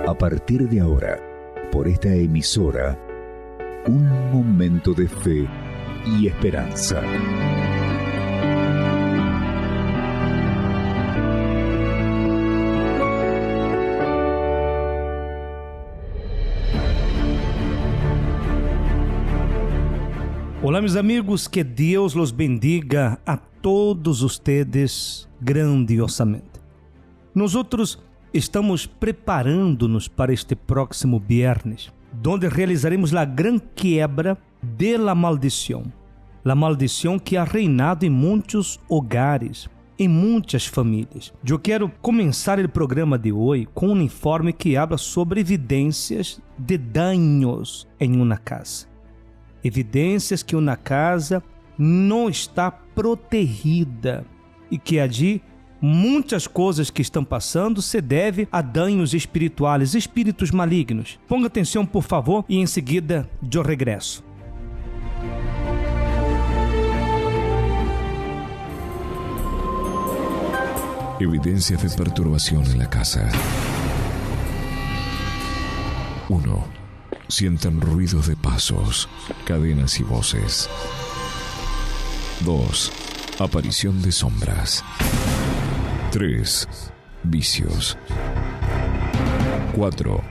A partir de ahora, por esta emisora, un momento de fe y esperanza. Olá, meus amigos, que Deus los bendiga a todos ustedes grandiosamente. Nosotros estamos preparando-nos para este próximo viernes, donde realizaremos a gran quebra de la maldição que ha reinado em muitos hogares, em muitas famílias. Eu quero começar o programa de hoje com um informe que habla sobre evidências de danos em uma casa. Evidências que uma casa não está protegida e que allí muitas coisas que estão passando se deve a danos espirituais, espíritos malignos. Ponga atenção, por favor, e em seguida eu regresso. Evidencia de perturbación en la casa. 1. Sienten ruidos de pasos, cadenas y voces. 2. Aparición de sombras. 3. Vicios. 4.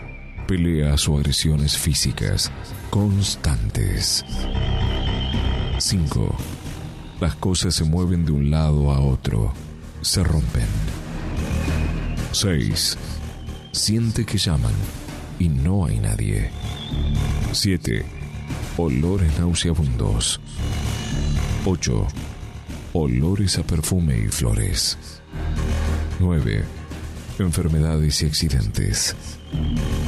Peleas o agresiones físicas constantes. 5. Las cosas se mueven de un lado a otro. Se rompen. 6. Siente que llaman y no hay nadie. 7. Olores nauseabundos. 8. Olores a perfume y flores. 9. Enfermedades y accidentes.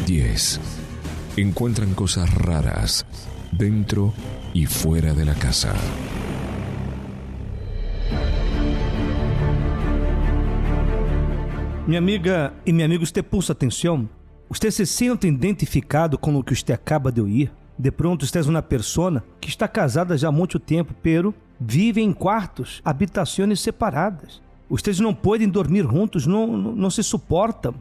10. Encuentran cosas raras dentro y fuera de la casa. Minha amiga e meu amigo, você pulsa atenção? Você se sente identificado com o que você acaba de ouvir? De pronto, você é uma pessoa que está casada já há muito tempo, pero vive em quartos, habitações separadas. Vocês não podem dormir juntos, não se suportam.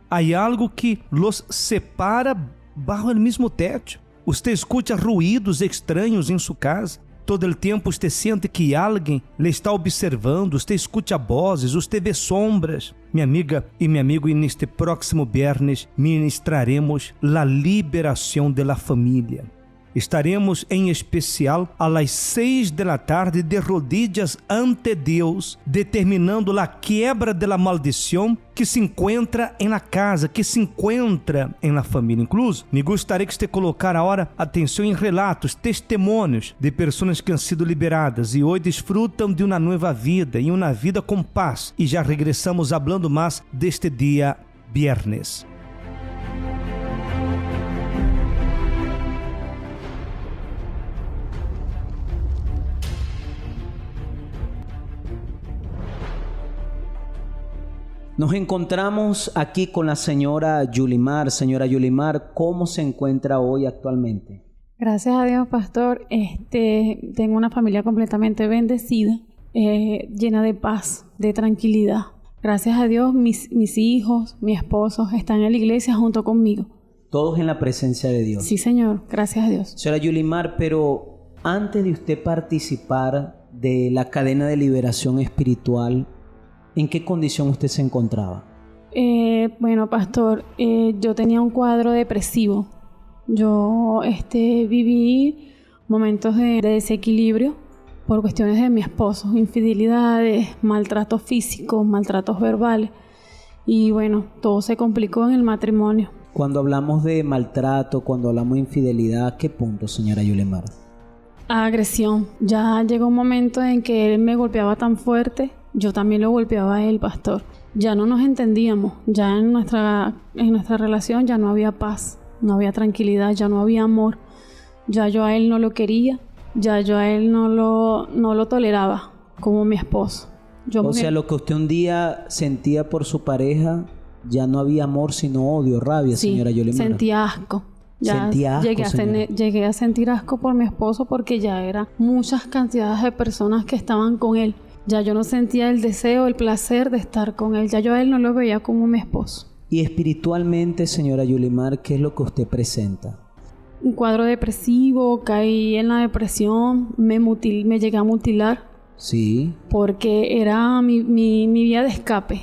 Há algo que los separa bajo o mesmo teto. Você escuta ruídos estranhos em sua casa. Todo o tempo você sente que alguém lhe está observando, você escuta vozes, você vê sombras. Minha amiga e meu amigo, e neste próximo viernes ministraremos a liberação da família. Estaremos em especial às 6 da tarde de rodillas ante Deus, determinando a quebra da maldição que se encontra em la casa, que se encontra em la família. Incluso, me gostaria que você colocar agora atenção em relatos, testemunhos de pessoas que han sido liberadas e hoje desfrutam de uma nova vida e uma vida com paz. E já regressamos falando mais deste dia viernes. Nos encontramos aquí con la señora Yulimar. Señora Yulimar, ¿cómo se encuentra hoy actualmente? Gracias a Dios, pastor. Tengo una familia completamente bendecida, llena de paz, de tranquilidad. Gracias a Dios, mis hijos, mi esposo están en la iglesia junto conmigo. Todos en la presencia de Dios. Sí, Señor. Gracias a Dios. Señora Yulimar, pero antes de usted participar de la cadena de liberación espiritual, ¿en qué condición usted se encontraba? Bueno, pastor, yo tenía un cuadro depresivo. Yo viví momentos de desequilibrio por cuestiones de mi esposo, infidelidades, maltratos físicos, maltratos verbales. Y bueno, todo se complicó en el matrimonio. Cuando hablamos de maltrato, cuando hablamos de infidelidad, ¿a qué punto, señora Yulimar? Agresión. Ya llegó un momento en que él me golpeaba tan fuerte. Yo también lo golpeaba a él, pastor. Ya no nos entendíamos. Ya en nuestra relación ya no había paz, no había tranquilidad, ya no había amor. Ya yo a él no lo quería, ya yo a él no lo toleraba como mi esposo. O sea, lo que usted un día sentía por su pareja, ya no había amor sino odio, rabia, sí, señora Yulimar. Sentía asco. Llegué a sentir asco por mi esposo porque ya eran muchas cantidades de personas que estaban con él. Ya yo no sentía el deseo, el placer de estar con él. Ya yo a él no lo veía como mi esposo. Y espiritualmente, señora Yulimar, ¿qué es lo que usted presenta? Un cuadro depresivo, caí en la depresión, me llegué a mutilar. Sí. Porque era mi vía de escape.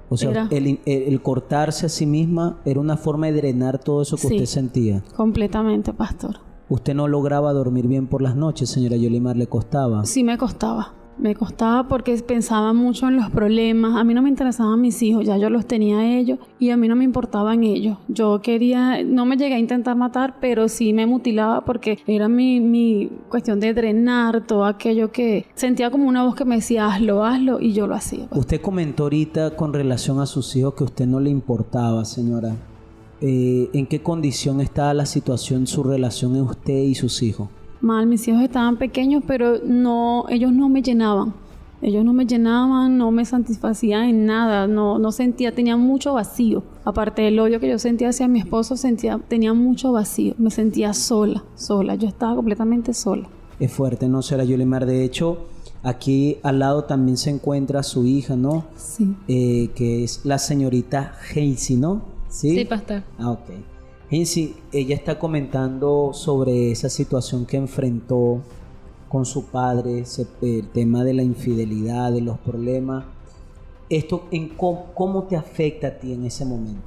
O sea, el cortarse a sí misma era una forma de drenar todo eso que usted sentía. Completamente, pastor. ¿Usted no lograba dormir bien por las noches, señora Yulimar? ¿Le costaba? Sí, me costaba. Me costaba porque pensaba mucho en los problemas. A mí no me interesaban mis hijos, ya yo los tenía a ellos y a mí no me importaban ellos. Yo quería, no me llegué a intentar matar, pero sí me mutilaba porque era mi cuestión de drenar todo aquello que sentía como una voz que me decía hazlo y yo lo hacía. Usted comentó ahorita con relación a sus hijos que a usted no le importaba, señora. ¿En qué condición está la situación, su relación en usted y sus hijos? Mal, mis hijos estaban pequeños, pero ellos no me llenaban. Ellos no me llenaban, no me satisfacían en nada, no sentía, tenía mucho vacío. Aparte del odio que yo sentía hacia mi esposo, tenía mucho vacío. Me sentía sola, yo estaba completamente sola. Es fuerte, ¿no, señora Yulimar? De hecho, aquí al lado también se encuentra su hija, ¿no? Sí. Que es la señorita Heisy, ¿no? Sí, pastor. Ah, ok. Heisy, ella está comentando sobre esa situación que enfrentó con su padre, el tema de la infidelidad, de los problemas. ¿Cómo te afecta a ti en ese momento?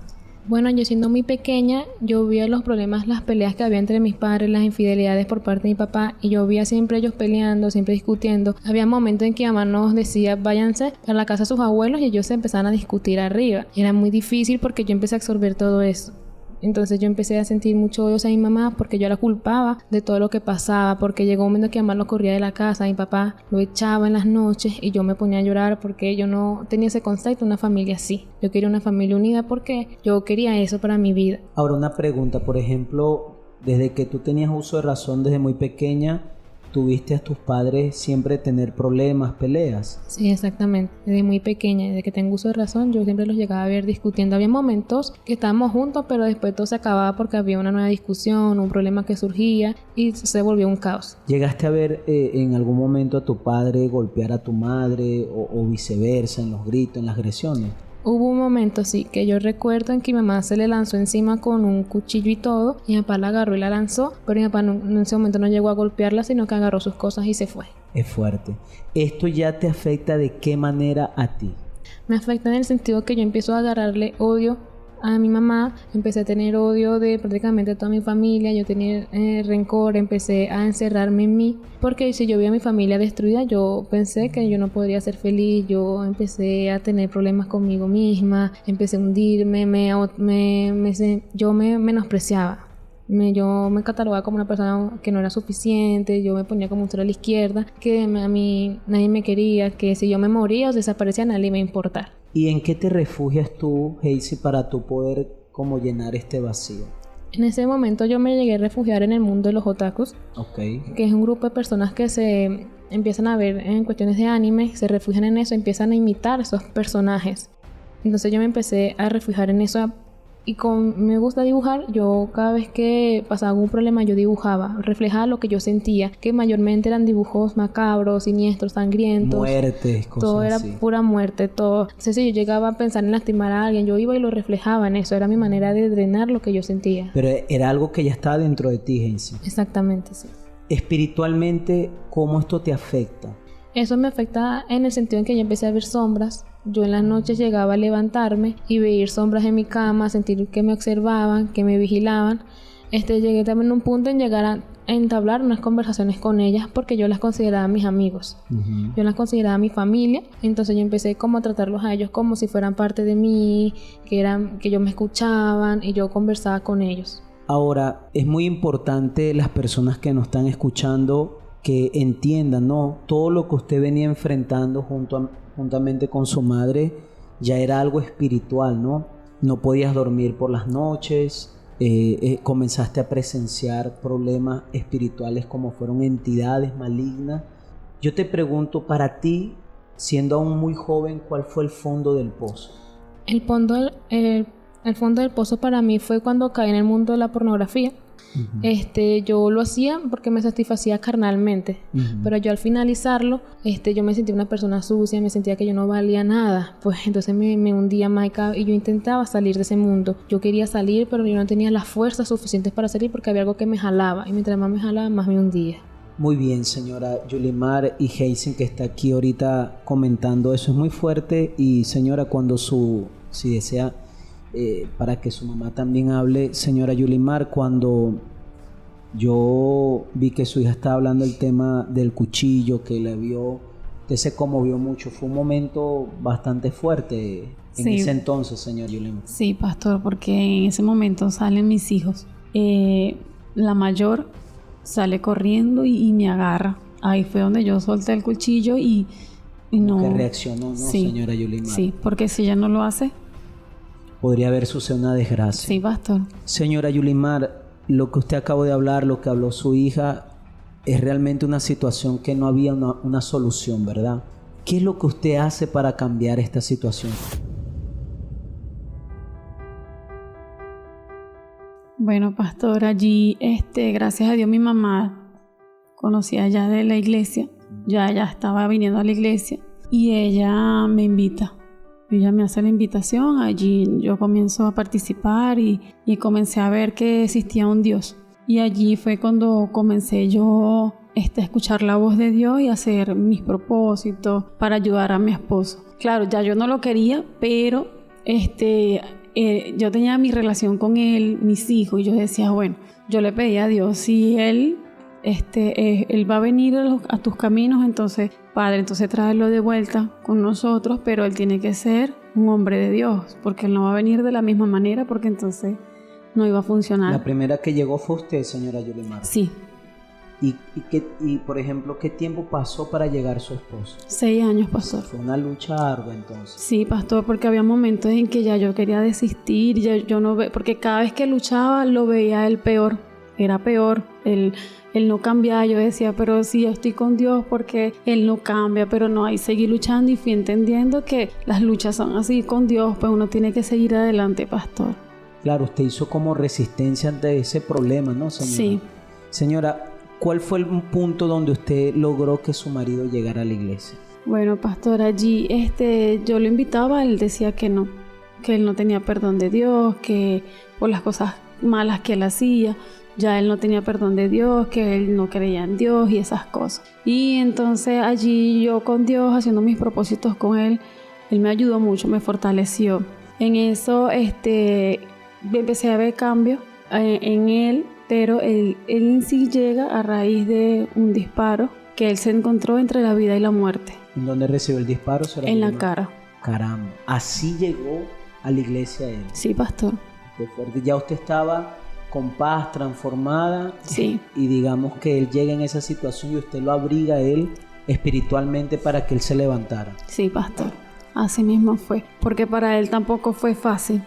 Bueno, yo siendo muy pequeña, yo veía los problemas, las peleas que había entre mis padres, las infidelidades por parte de mi papá, y yo veía siempre ellos peleando, siempre discutiendo. Había momentos en que mi mamá nos decía, váyanse a la casa de sus abuelos, y ellos se empezaban a discutir arriba. Y era muy difícil porque yo empecé a absorber todo eso. Entonces yo empecé a sentir mucho odio hacia mi mamá porque yo la culpaba de todo lo que pasaba, porque llegó un momento que mi mamá lo corría de la casa, mi papá lo echaba en las noches y yo me ponía a llorar porque yo no tenía ese concepto de una familia así. Yo quería una familia unida porque yo quería eso para mi vida. Ahora una pregunta, por ejemplo, desde que tú tenías uso de razón desde muy pequeña, ¿tuviste a tus padres siempre tener problemas, peleas? Sí, exactamente. Desde muy pequeña, desde que tengo uso de razón, yo siempre los llegaba a ver discutiendo. Había momentos que estábamos juntos, pero después todo se acababa porque había una nueva discusión, un problema que surgía y se volvió un caos. ¿Llegaste a ver en algún momento a tu padre golpear a tu madre o viceversa, en los gritos, en las agresiones? Hubo un momento, sí, que yo recuerdo en que mi mamá se le lanzó encima con un cuchillo y todo, y mi papá la agarró y la lanzó, pero mi papá en ese momento no llegó a golpearla, sino que agarró sus cosas y se fue. Es fuerte. ¿Esto ya te afecta de qué manera a ti? Me afecta en el sentido que yo empiezo a agarrarle odio a mi mamá, empecé a tener odio de prácticamente toda mi familia, yo tenía rencor, empecé a encerrarme en mí, porque si yo veía a mi familia destruida, yo pensé que yo no podría ser feliz, yo empecé a tener problemas conmigo misma, empecé a hundirme, yo me menospreciaba. Yo me catalogaba como una persona que no era suficiente, yo me ponía como un cero a la izquierda, que a mí nadie me quería, que si yo me moría o desaparecía nadie me iba a importar. ¿Y en qué te refugias tú, Heisy, para tu poder como llenar este vacío? En ese momento yo me llegué a refugiar en el mundo de los otakus, que es un grupo de personas que se empiezan a ver en cuestiones de anime, se refugian en eso, empiezan a imitar esos personajes. Entonces yo me empecé a refugiar en eso. Y como me gusta dibujar, yo cada vez que pasaba algún problema yo dibujaba, reflejaba lo que yo sentía, que mayormente eran dibujos macabros, siniestros, sangrientos. Muertes, cosas todo era así. Pura muerte, todo. Entonces si yo llegaba a pensar en lastimar a alguien, yo iba y lo reflejaba en eso, era mi manera de drenar lo que yo sentía. Pero era algo que ya estaba dentro de ti, Heisy. Exactamente, sí. Espiritualmente, ¿cómo esto te afecta? Eso me afecta en el sentido en que yo empecé a ver sombras. Yo en las noches llegaba a levantarme y ver sombras en mi cama, sentir que me observaban, que me vigilaban. Llegué también a un punto en llegar a entablar unas conversaciones con ellas porque yo las consideraba mis amigos. Yo las consideraba mi familia. Entonces yo empecé como a tratarlos a ellos como si fueran parte de mí, que ellos me escuchaban y yo conversaba con ellos. Ahora, es muy importante las personas que nos están escuchando que entiendan, ¿no? Todo lo que usted venía enfrentando juntamente con su madre ya era algo espiritual, ¿no? No podías dormir por las noches, comenzaste a presenciar problemas espirituales como fueron entidades malignas. Yo te pregunto, para ti, siendo aún muy joven, ¿cuál fue el fondo del pozo? El fondo del pozo para mí fue cuando caí en el mundo de la pornografía. Yo lo hacía porque me satisfacía carnalmente, pero yo al finalizarlo, yo me sentía una persona sucia, me sentía que yo no valía nada, pues entonces me hundía más y yo intentaba salir de ese mundo. Yo quería salir, pero yo no tenía las fuerzas suficientes para salir porque había algo que me jalaba, y mientras más me jalaba, más me hundía. Muy bien, señora Yulimar y Hazen, que está aquí ahorita comentando eso, es muy fuerte. Y señora, si desea, para que su mamá también hable, señora Yulimar, cuando yo vi que su hija estaba hablando del tema del cuchillo, que la vio, usted se conmovió mucho, fue un momento bastante fuerte en ese entonces, señor Yulimar. Sí, pastor, porque en ese momento salen mis hijos. La mayor sale corriendo y me agarra. Ahí fue donde yo solté el cuchillo y no... Que reaccionó, ¿no, sí, señora Yulimar? Sí, porque si ella no lo hace... podría haber sucedido una desgracia. Sí, pastor. Señora Yulimar, lo que usted acabó de hablar, lo que habló su hija, es realmente una situación que no había una solución, ¿verdad? ¿Qué es lo que usted hace para cambiar esta situación? Bueno, pastor, allí, gracias a Dios, mi mamá conocía ya de la iglesia, ya estaba viniendo a la iglesia y ella me invita. Ella me hace la invitación, allí yo comienzo a participar y comencé a ver que existía un Dios. Y allí fue cuando comencé yo a escuchar la voz de Dios y hacer mis propósitos para ayudar a mi esposo. Claro, ya yo no lo quería, pero yo tenía mi relación con él, mis hijos, y yo decía, bueno, yo le pedí a Dios, si él va a venir a tus caminos, entonces, Padre, entonces tráelo de vuelta con nosotros, pero él tiene que ser un hombre de Dios, porque él no va a venir de la misma manera, porque entonces no iba a funcionar. La primera que llegó fue usted, señora Yulimar. Sí. Y por ejemplo, ¿qué tiempo pasó para llegar su esposo? 6 años, pastor. Fue una lucha ardua entonces. Sí, pastor, porque había momentos en que ya yo quería desistir, yo no porque cada vez que luchaba lo veía él peor, era peor, él no cambiaba. Yo decía, pero sí, yo estoy con Dios porque él no cambia, pero no, ahí seguí luchando y fui entendiendo que las luchas son así con Dios, pues uno tiene que seguir adelante, pastor. Claro, usted hizo como resistencia ante ese problema, ¿no, señora? Sí. Señora, ¿cuál fue el punto donde usted logró que su marido llegara a la iglesia? Bueno, pastor, allí yo lo invitaba, él decía que él no tenía perdón de Dios, que por las cosas malas que él hacía, ya él no tenía perdón de Dios, que él no creía en Dios y esas cosas. Y entonces allí yo con Dios, haciendo mis propósitos con él me ayudó mucho, me fortaleció. En eso empecé a ver cambios en él, pero él en sí llega a raíz de un disparo que él se encontró entre la vida y la muerte. ¿En dónde recibió el disparo? En la cara. Caramba, así llegó a la iglesia él. Sí, pastor. Qué fuerte. Ya usted estaba con paz, transformada. Sí. Y digamos que él llega en esa situación y usted lo abriga a él espiritualmente para que él se levantara. Sí, pastor. Así mismo fue. Porque para él tampoco fue fácil.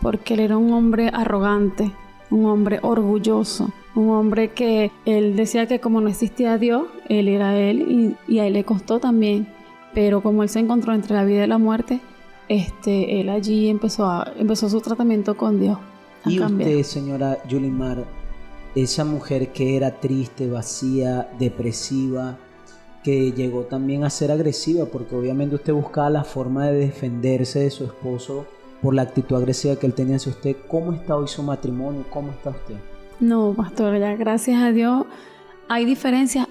Porque él era un hombre arrogante, un hombre orgulloso, un hombre que él decía que como no existía Dios, él era él y a él le costó también. Pero como él se encontró entre la vida y la muerte, él allí empezó su tratamiento con Dios. Y usted, señora Yulimar, esa mujer que era triste, vacía, depresiva, que llegó también a ser agresiva, porque obviamente usted buscaba la forma de defenderse de su esposo por la actitud agresiva que él tenía hacia usted. ¿Cómo está hoy su matrimonio? ¿Cómo está usted? No, pastor, ya gracias a Dios, hay diferencias,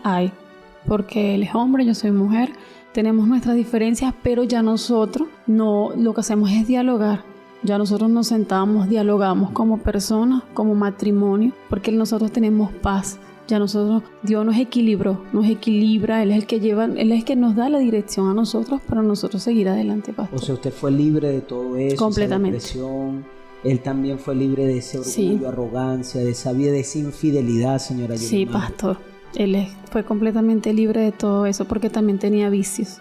porque él es hombre, yo soy mujer, tenemos nuestras diferencias, pero ya nosotros lo que hacemos es dialogar. Ya nosotros nos sentamos, dialogamos como personas, como matrimonio, porque nosotros tenemos paz. Ya Dios nos equilibra, Él es el que Él es el que nos da la dirección a nosotros para nosotros seguir adelante, pastor. O sea, usted fue libre de todo eso, completamente. Esa depresión. Él también fue libre de ese orgullo, arrogancia, de esa vida, de esa infidelidad, señora Yulimar. Sí, pastor. Él fue completamente libre de todo eso porque también tenía vicios.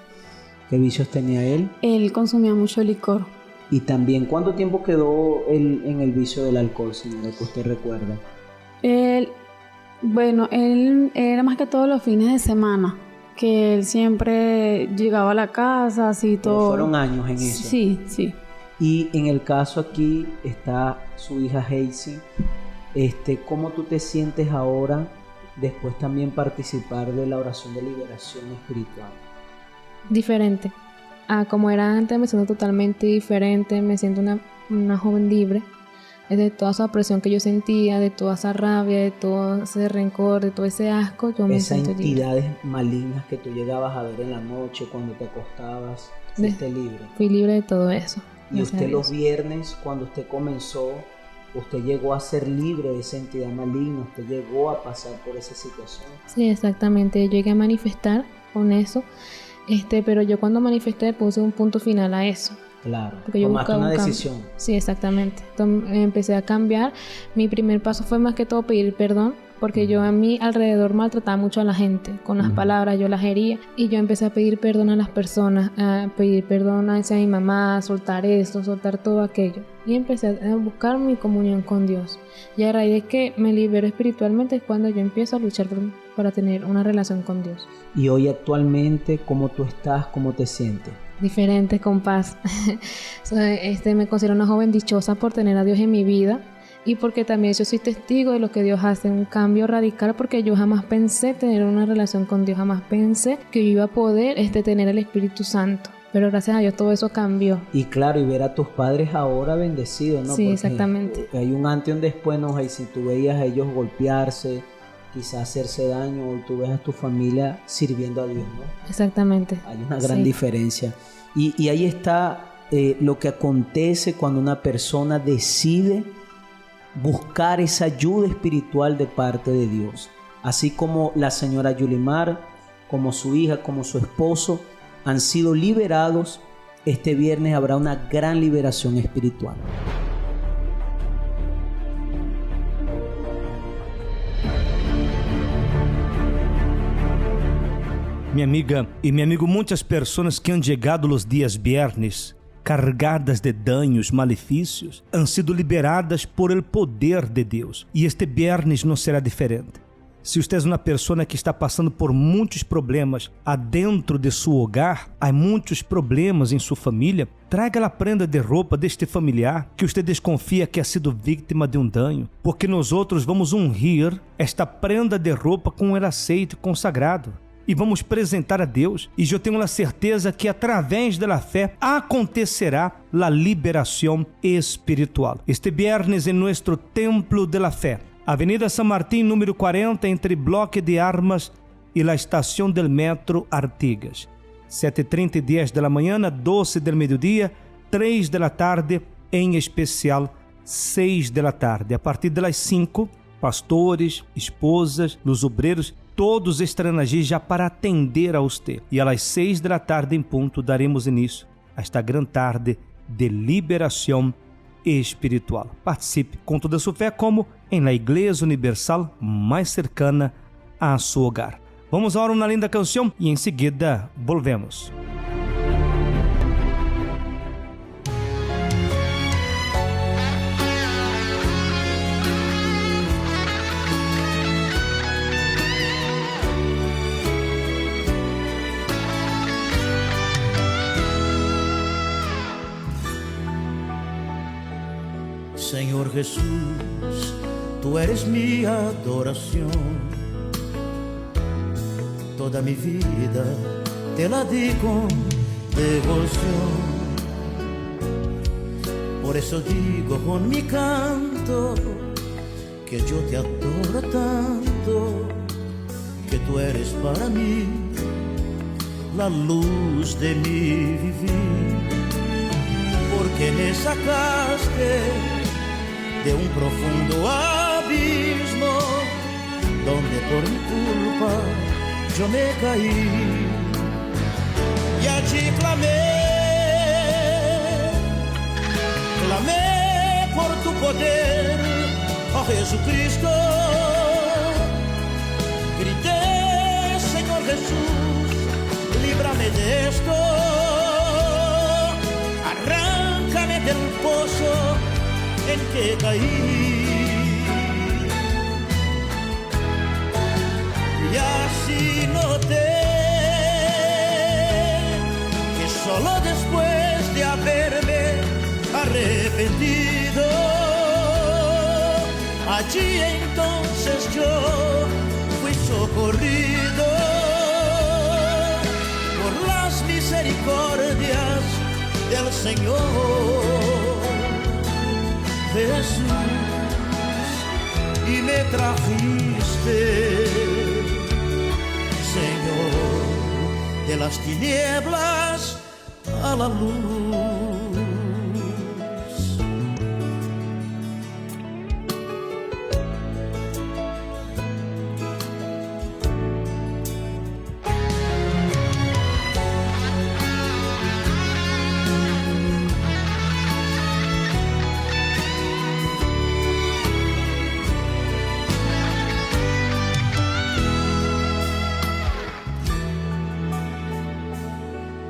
¿Qué vicios tenía él? Él consumía mucho licor. Y también, ¿cuánto tiempo quedó él en el vicio del alcohol, señora, que usted recuerda? Él era más que todo los fines de semana, que él siempre llegaba a la casa, así todo. Pero fueron años en eso. Sí, sí. Y en el caso aquí está su hija Hazy. ¿Cómo tú te sientes ahora después también participar de la oración de liberación espiritual? Diferente. Como era antes, me siento totalmente diferente. Me siento una joven libre. De toda esa presión que yo sentía, de toda esa rabia, de todo ese rencor, de todo ese asco, yo me siento libre. Esas entidades malignas que tú llegabas a ver en la noche cuando te acostabas, fuiste libre. Fui libre de todo eso. Y usted los viernes, cuando usted comenzó, usted llegó a ser libre de esa entidad maligna, usted llegó a pasar por esa situación. Sí, exactamente. Yo llegué a manifestar con eso, pero yo cuando manifesté puse un punto final a eso. Claro, tomaste una decisión. Sí, exactamente. Entonces, empecé a cambiar. Mi primer paso fue más que todo pedir perdón, porque yo a mi alrededor maltrataba mucho a la gente. Con las palabras yo las hería. Y yo empecé a pedir perdón a las personas, a pedir perdón hacia mi mamá, a soltar esto, soltar todo aquello. Y empecé a buscar mi comunión con Dios. Y a raíz de que me libero espiritualmente es cuando yo empiezo a luchar para tener una relación con Dios. Y hoy actualmente, ¿cómo tú estás? ¿Cómo te sientes? Diferente, con paz. Me considero una joven dichosa por tener a Dios en mi vida y porque también yo soy testigo de lo que Dios hace, un cambio radical, porque yo jamás pensé tener una relación con Dios, jamás pensé que yo iba a poder tener el Espíritu Santo, pero gracias a Dios todo eso cambió. Y claro, y ver a tus padres ahora bendecidos, ¿no? Sí, porque exactamente. Hay un antes y un después, ¿no? Y si tú veías a ellos golpearse, quizás hacerse daño, y tú ves a tu familia sirviendo a Dios, ¿no? Exactamente. Hay una gran diferencia. Y ahí está lo que acontece cuando una persona decide buscar esa ayuda espiritual de parte de Dios. Así como la señora Yulimar, como su hija, como su esposo, han sido liberados, este viernes habrá una gran liberación espiritual. Mi amiga y mi amigo, muchas personas que han llegado los días viernes cargadas de daños, malefícios, han sido liberadas por el poder de Deus. E este viernes não será diferente. Se você é uma pessoa que está passando por muitos problemas adentro de seu hogar, há muitos problemas em sua família, traga a prenda de roupa deste familiar que você desconfia que ha sido vítima de um dano, porque nós outros vamos ungir esta prenda de roupa com o aceite consagrado. E vamos apresentar a Deus. E eu tenho a certeza que através da fé acontecerá a liberação espiritual. Este viernes em nosso Templo de la Fé, Avenida San Martín, número 40, entre Bloque de Armas e a estação del metro Artigas. 7h30 e 10 da manhã, 12 del meio-dia, 3 da tarde, em especial 6 da tarde. A partir das 5, pastores, esposas, os obreiros, todos estarão aqui já para atender a você. E às 6 da tarde em ponto daremos início a esta grande tarde de liberação espiritual. Participe com toda a sua fé, como em la Igreja Universal mais cercana a seu hogar. Vamos agora uma linda canção e em seguida volvemos. Señor Jesús, tú eres mi adoración. Toda mi vida te la di con devoción. Por eso digo con mi canto que yo te adoro tanto, que tú eres para mí la luz de mi vivir. Porque me sacaste de un profundo abismo donde por mi culpa yo me caí, y allí clamé por tu poder, oh Jesucristo. Grité, Señor Jesús, líbrame de esto, arráncame del pozo en que caí. Y así noté que solo después de haberme arrepentido Allí entonces yo fui socorrido por las misericordias del Señor Jesús, y me trajiste, Señor, de las tinieblas a la luz.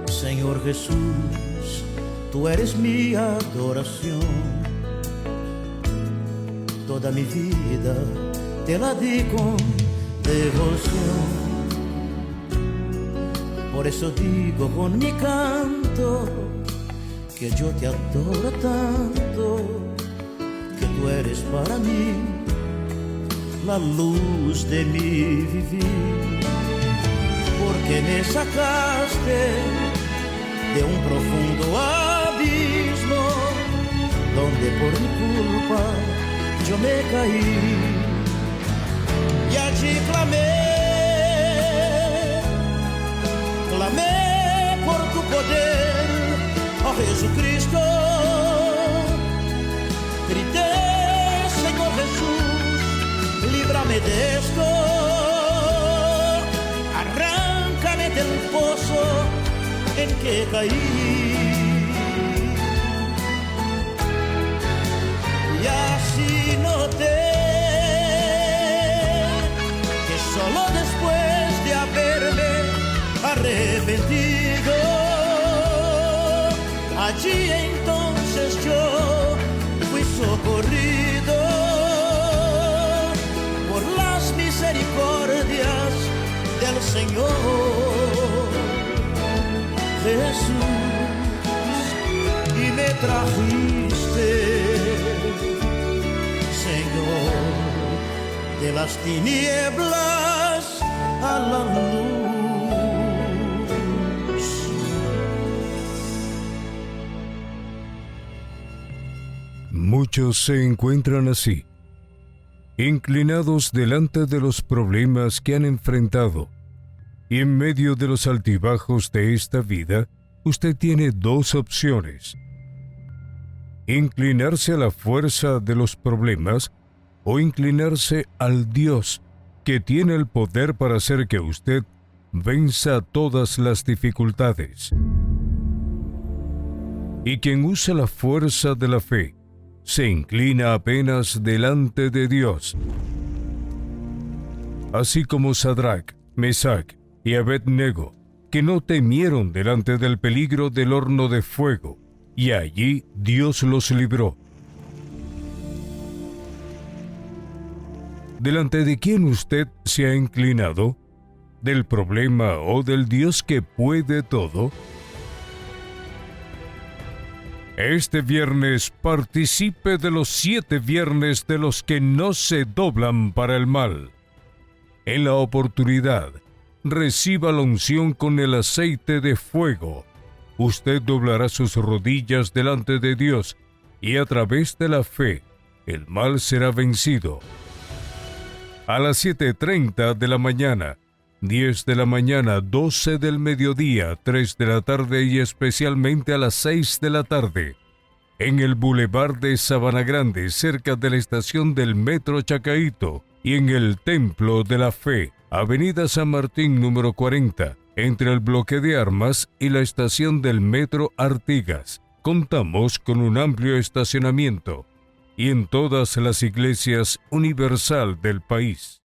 Señor Jesús, tú eres mi adoración. Toda mi vida te la di con devoción. Por eso digo con mi canto que yo te adoro tanto, que tú eres para mí la luz de mi vivir. Porque me sacaste de un profundo abismo donde por mi culpa yo me caí, y allí clamé por tu poder, oh Jesucristo. Grité, Señor Jesús, líbrame de esto, arráncame del pozo en que caí. Y así noté que solo después de haberme arrepentido, allí entonces yo fui socorrido por las misericordias del Señor Jesús, y me trajiste, Señor, de las tinieblas a la luz. Muchos se encuentran así, inclinados delante de los problemas que han enfrentado. Y en medio de los altibajos de esta vida, usted tiene dos opciones: inclinarse a la fuerza de los problemas o inclinarse al Dios que tiene el poder para hacer que usted venza todas las dificultades. Y quien usa la fuerza de la fe se inclina apenas delante de Dios. Así como Sadrach, Mesach y Abed-nego, que no temieron delante del peligro del horno de fuego, y allí Dios los libró. ¿Delante de quién usted se ha inclinado? ¿Del problema o del Dios que puede todo? Este viernes participe de los 7 viernes de los que no se doblan para el mal. En la oportunidad, reciba la unción con el aceite de fuego. Usted doblará sus rodillas delante de Dios y a través de la fe, el mal será vencido. A las 7:30 de la mañana, 10 de la mañana, 12 del mediodía, 3 de la tarde y especialmente a las 6 de la tarde, en el Boulevard de Sabana Grande, cerca de la estación del Metro Chacaíto, y en el Templo de la Fe, Avenida San Martín número 40, entre el bloque de armas y la estación del Metro Artigas. Contamos con un amplio estacionamiento y en todas las iglesias universal del país.